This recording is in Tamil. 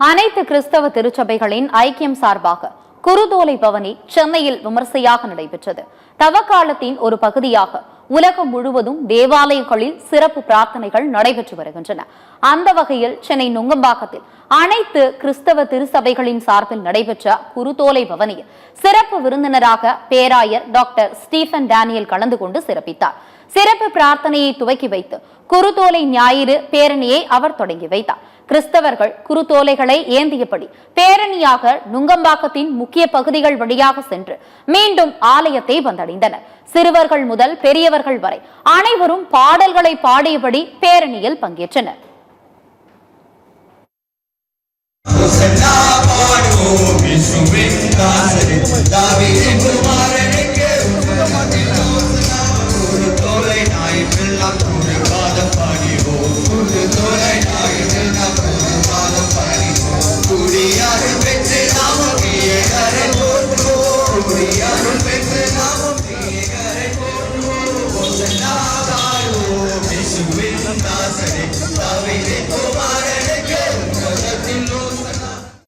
அனைத்து கிறிஸ்தவ திருச்சபைகளின் ஐக்கியம் சார்பாக குருதோலை பவனி சென்னையில் விமர்சையாக நடைபெற்றது. தவக்காலத்தின் ஒரு பகுதியாக உலகம் முழுவதும் தேவாலயங்களில் சிறப்பு பிரார்த்தனைகள் நடைபெற்று வருகின்றன. அந்த வகையில் சென்னை நுங்கம்பாக்கத்தில் அனைத்து கிறிஸ்தவ திருச்சபைகளின் சார்பில் நடைபெற்ற குருதோலை பவனியில் சிறப்பு விருந்தினராக பேராயர் டாக்டர் ஸ்டீபன் டேனியல் கலந்து கொண்டு சிறப்பித்தார். சிறப்பு பிரார்த்தனையை துவக்கி வைத்து குருதோலை ஞாயிறு பேரணியை அவர் தொடங்கி வைத்தார். கிறிஸ்தவர்கள் குருதோலைகளை ஏந்தியபடி பேரணியாக நுங்கம்பாக்கத்தின் முக்கிய பகுதிகள் வழியாக சென்று மீண்டும் ஆலயத்தை வந்தடைந்தனர். சிறுவர்கள் முதல் பெரியவர்கள் வரை அனைவரும் பாடல்களை பாடியபடி பேரணியில் பங்கேற்றனர். David